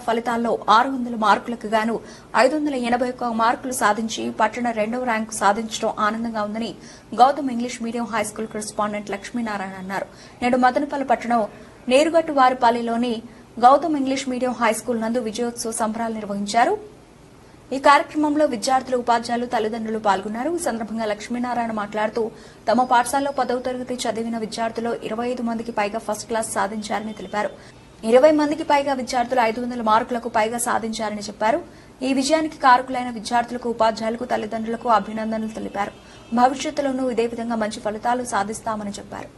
ఫలితాల్లో 600 మార్కులకు గాను 581 మార్కులు సాధించి పట్టణ 2వ ర్యాంకు సాధించడం ఆనందంగా ఉందని Gautam English medium high school correspondent Lakshminarayana అన్నారు. నేడు మదనపల్లి పట్టణం నేరుగట్టువారిపల్లిలోని గౌతమ్ ఇంగ్లీష్ మీడియం హైస్కూల్ నందు విజయోత్సవ సంబరాలు నిర్వహించారు. ఈ కార్యక్రమంలో విద్యార్థులు, ఉపాధ్యాయులు, తల్లిదండ్రులు పాల్గొన్నారు. ఈ సందర్భంగా లక్ష్మీనారాయణ మాట్లాడుతూ తమ పాఠశాలలో 10వ తరగతి చదివిన విద్యార్థులు 25 మందికి పైగా ఫస్ట్ క్లాస్ సాధించారని తెలిపారు. 20 మందికి పైగా విద్యార్థులు 500 మార్కులకు పైగా సాధించారని చెప్పారు. ఈ విజయానికి కారకులైన విద్యార్థులకు, ఉపాధ్యాయులకు, తల్లిదండ్రులకు అభినందనలు తెలిపారు. భవిష్యత్తులోనూ ఇదే విధంగా మంచి ఫలితాలు సాధిస్తామని చెప్పారు.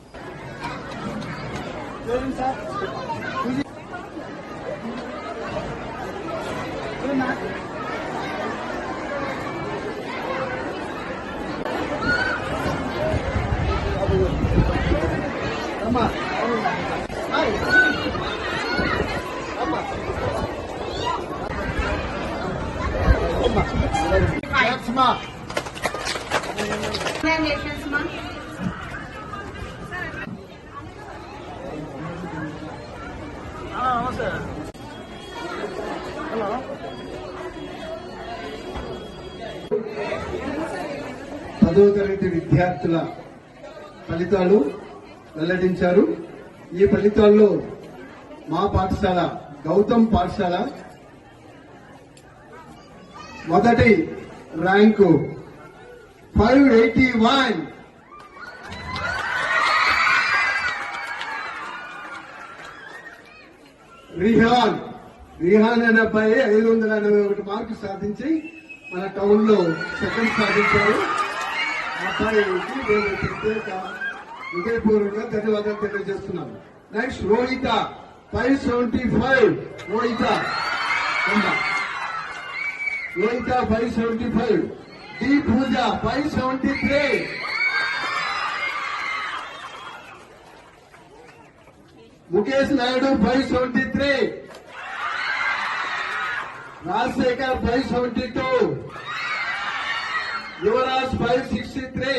పదవ తరగతి విద్యార్థుల ఫలితాలు వెల్లడించారు. ఈ ఫలితాల్లో మా పాఠశాల గౌతమ్ పాఠశాల మొదటి ర్యాంకు 581. రిహాన్ అనే అబ్బాయి 581 మార్కులు సాధించి మన టౌన్ లో సెకండ్ సాధించారు. అబ్బాయికి నేను ప్రత్యేక హృదయపూర్వకంగా ధన్యవాదాలు తెలియజేస్తున్నాను. నెక్స్ట్ రోహిత 575. రోహిత 575. డి పూజ 573. ముఖేష్ నాయుడు 573. రాజశేఖర్ 572. యువరాజ్ 563.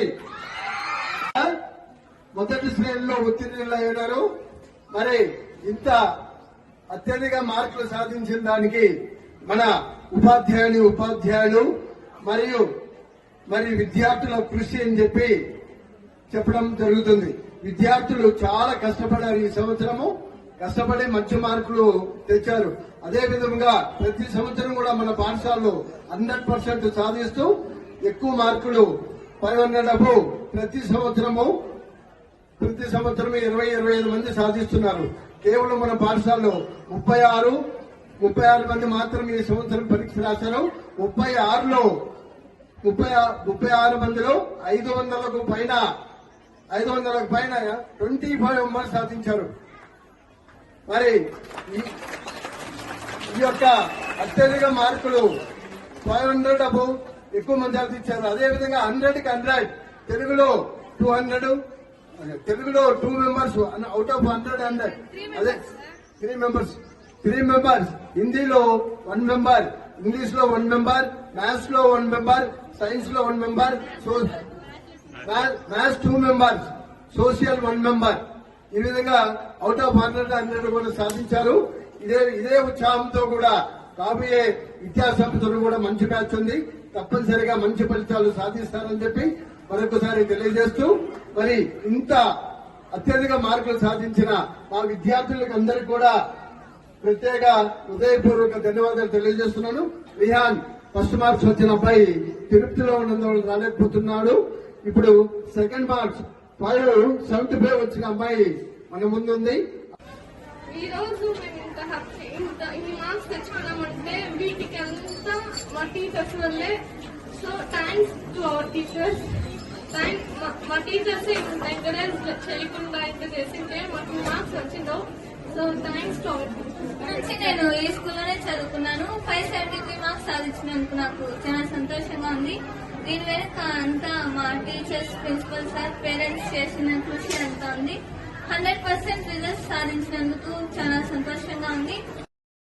మొదటి శ్రేణిలో ఉత్తీర్ణులయ్యారు. మరి ఇంత అత్యధిక మార్కులు సాధించిన దానికి మన ఉపాధ్యాయులు మరి విద్యార్థుల కృషి అని చెప్పడం జరుగుతుంది. విద్యార్థులు చాలా కష్టపడారు. ఈ సంవత్సరము కష్టపడి మంచి మార్కులు తెచ్చారు. అదే విధంగా ప్రతి సంవత్సరం కూడా మన పాఠశాలలో 100% సాధిస్తూ ఎక్కువ మార్కులు 500 ప్రతి సంవత్సరము 20-25 మంది సాధిస్తున్నారు. కేవలం మన పాఠశాలలో 36 మంది మాత్రం ఈ సంవత్సరం పరీక్ష రాశారు. 36 మందిలో 500కు పైన 25 మెంబర్స్ సాధించారు. మరి ఈ యొక్క అత్యధిక మార్కులు 500 ఎక్కువ మంది సాధించారు. అదేవిధంగా 100కి 100 తెలుగులో 200, తెలుగులో 2 మెంబర్స్ అవుట్ ఆఫ్ 100. అదే 3 మెంబర్స్ హిందీలో 1 మెంబర్, ఇంగ్లీష్ లో 1 మెంబర్, మ్యాథ్స్ లో 1 మెంబర్, సైన్స్ లో 1 member, maths 2 members, social 1 member. ఈ విధంగా అవుట్ ఆఫ్ 100 కూడా సాధించారు. ఇదే ఉత్సాహంతో కూడా రాబోయే విద్యాసంస్థలు కూడా మంచి బ్యాచ్ ఉంది. తప్పనిసరిగా మంచి ఫలితాలు సాధిస్తారని చెప్పి మరొకసారి తెలియజేస్తూ, మరి ఇంత అత్యధిక మార్కులు సాధించిన మా విద్యార్థులకు అందరికీ కూడా ప్రత్యేక హృదయపూర్వక ధన్యవాదాలు తెలియజేస్తున్నాను. రిహాన్ ఫస్ట్ మార్క్స్ వచ్చిన అబ్బాయి తిరుపతిలో ఉన్నందువల్ల రాలేకపోతున్నాడు. ఇప్పుడు సెకండ్ మార్క్స్ 575 వచ్చిన అమ్మాయి మన ముందుంది. ఈ రోజు మేము ఇన్ని మార్క్స్ తెచ్చుకున్నామంటే వీటికి అంతా మా టీచర్స్ వల్లే. So thanks to our teachers. మా టీచర్స్ ఎంకరేజ్ చేయకుండా అయితే చేసింటే మాకు మార్క్స్ వచ్చిందో. So thanks to our teachers. నేను ఈ స్కూల్లోనే చదువుకున్నాను. 573 మార్క్స్ సాధించినందుకు నాకు చాలా సంతోషంగా ఉంది. దీని వెనుక అంతా మా టీచర్స్, ప్రిన్సిపల్ సార్, పేరెంట్స్ చేసిన కృషి అంతా ఉంది. 100% రిజల్ట్స్ సాధించినందుకు చాలా సంతోషంగా ఉంది.